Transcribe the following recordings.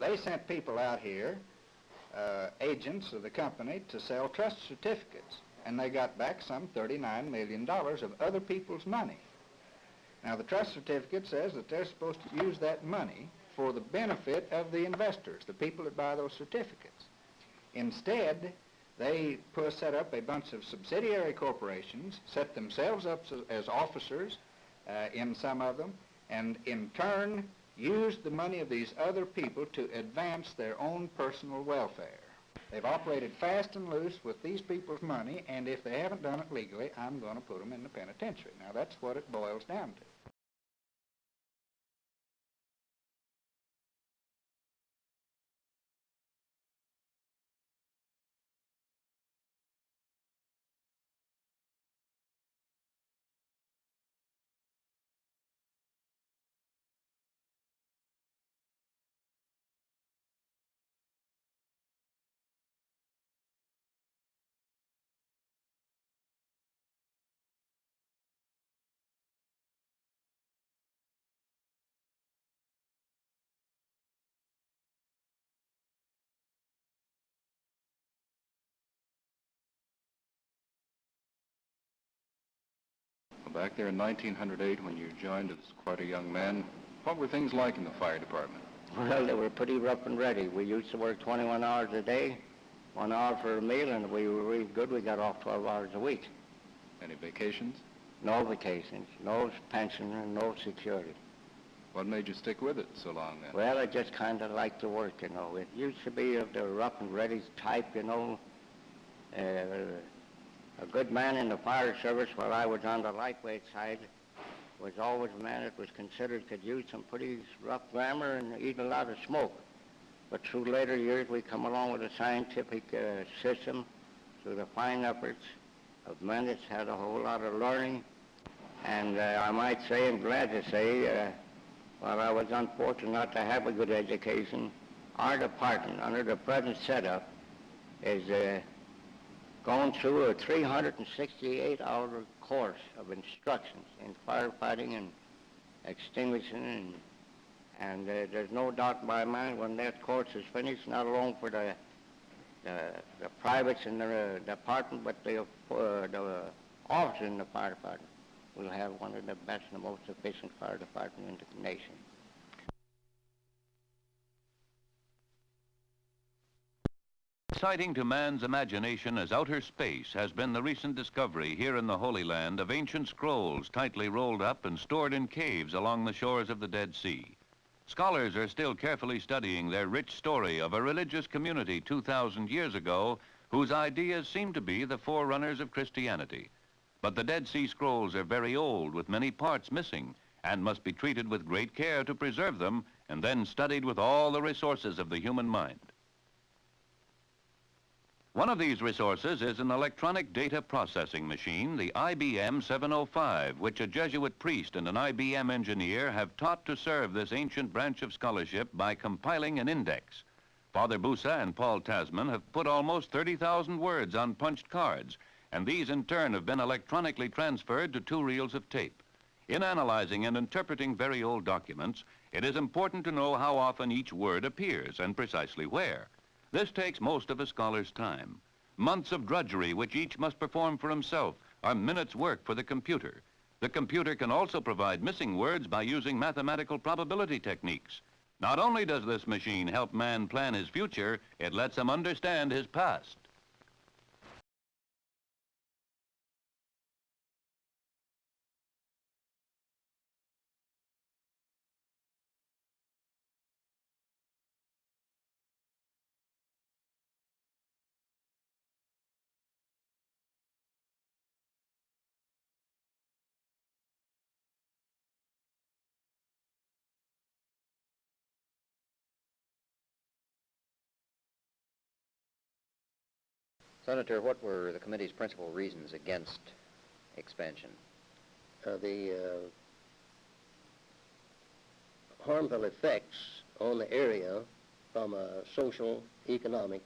They sent people out here, agents of the company, to sell trust certificates, and they got back some $39 million of other people's money. Now, the trust certificate says that they're supposed to use that money for the benefit of the investors, the people that buy those certificates. Instead, they set up a bunch of subsidiary corporations, set themselves up as officers in some of them, and in turn used the money of these other people to advance their own personal welfare. They've operated fast and loose with these people's money, and if they haven't done it legally, I'm going to put them in the penitentiary. Now, that's what it boils down to. Back there in 1908, when you joined as quite a young man, what were things like in the fire department? Well, they were pretty rough and ready. We used to work 21 hours a day, 1 hour for a meal, and we were really good. We got off 12 hours a week. Any vacations? No vacations, no pension, and no security. What made you stick with it so long then? Well, I just kind of liked the work, you know. It used to be of the rough and ready type, you know. A good man in the fire service while I was on the lightweight side was always a man that was considered could use some pretty rough grammar and eat a lot of smoke. But through later years, we come along with a scientific system through the fine efforts of men that's had a whole lot of learning. And I might say, and glad to say, while I was unfortunate not to have a good education, our department, under the present setup, is going through a 368-hour course of instructions in firefighting and extinguishing, and there's no doubt in my mind when that course is finished, not alone for the privates in the department, but the officers in the fire department will have one of the best and the most efficient fire departments in the nation. Exciting to man's imagination as outer space has been the recent discovery here in the Holy Land of ancient scrolls tightly rolled up and stored in caves along the shores of the Dead Sea. Scholars are still carefully studying their rich story of a religious community 2,000 years ago whose ideas seem to be the forerunners of Christianity. But the Dead Sea Scrolls are very old with many parts missing and must be treated with great care to preserve them and then studied with all the resources of the human mind. One of these resources is an electronic data processing machine, the IBM 705, which a Jesuit priest and an IBM engineer have taught to serve this ancient branch of scholarship by compiling an index. Father Busa and Paul Tasman have put almost 30,000 words on punched cards, and these in turn have been electronically transferred to 2 reels of tape. In analyzing and interpreting very old documents, it is important to know how often each word appears and precisely where. This takes most of a scholar's time. Months of drudgery which each must perform for himself are minutes' work for the computer. The computer can also provide missing words by using mathematical probability techniques. Not only does this machine help man plan his future, it lets him understand his past. Senator, what were the committee's principal reasons against expansion? The harmful effects on the area from a social, economic,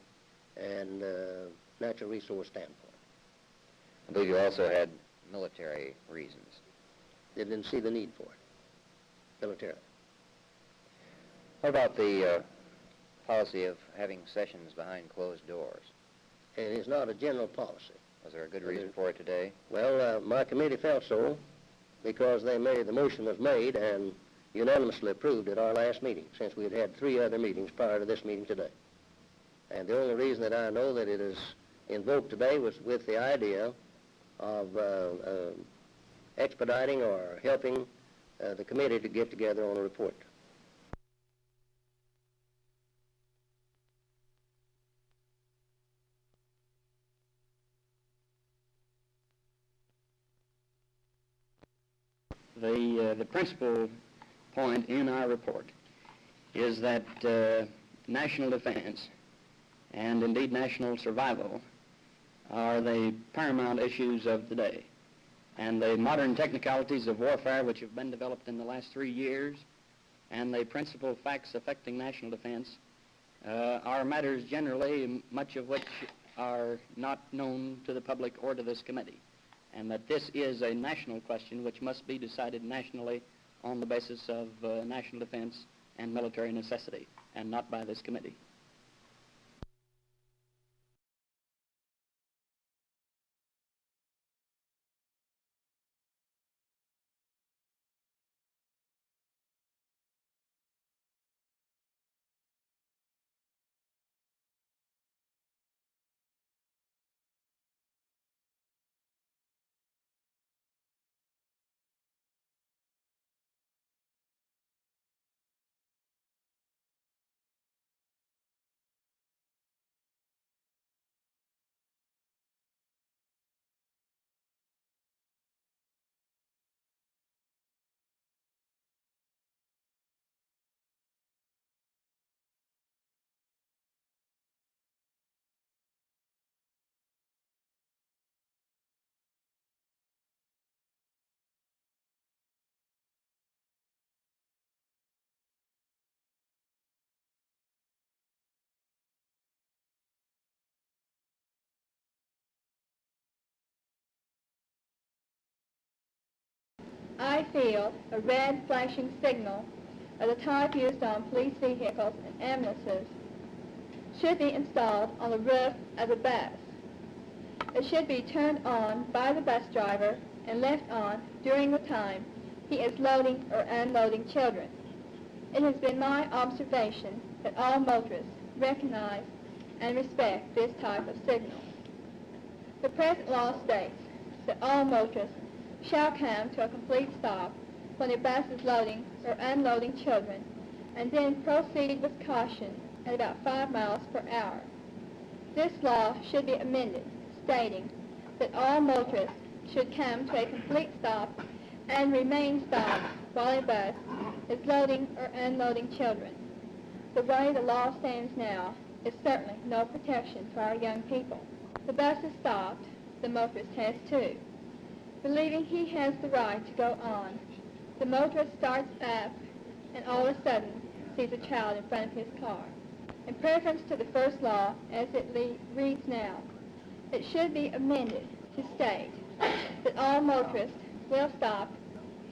and natural resource standpoint. I believe you also had military reasons. They didn't see the need for it, militarily. What about the policy of having sessions behind closed doors? It is not a general policy. Was there a good reason for it today? Well, my committee felt so because the motion was made and unanimously approved at our last meeting, since we had had 3 other meetings prior to this meeting today. And the only reason that I know that it is invoked today was with the idea of expediting or helping the committee to get together on a report. The principal point in our report is that national defense and indeed national survival are the paramount issues of the day. And the modern technicalities of warfare which have been developed in the last 3 years and the principal facts affecting national defense are matters generally much of which are not known to the public or to this committee, and that this is a national question which must be decided nationally on the basis of national defense and military necessity, and not by this committee. I feel a red flashing signal of the type used on police vehicles and ambulances should be installed on the roof of the bus. It should be turned on by the bus driver and left on during the time he is loading or unloading children. It has been my observation that all motorists recognize and respect this type of signal. The present law states that all motorists shall come to a complete stop when the bus is loading or unloading children, and then proceed with caution at about 5 miles per hour. This law should be amended, stating that all motorists should come to a complete stop and remain stopped while a bus is loading or unloading children. The way the law stands now is certainly no protection for our young people. The bus is stopped, the motorist has too. Believing he has the right to go on, the motorist starts up and all of a sudden sees a child in front of his car. In preference to the first law as it reads now, it should be amended to state that all motorists will stop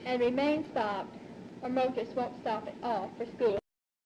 and remain stopped, or motorists won't stop at all for school.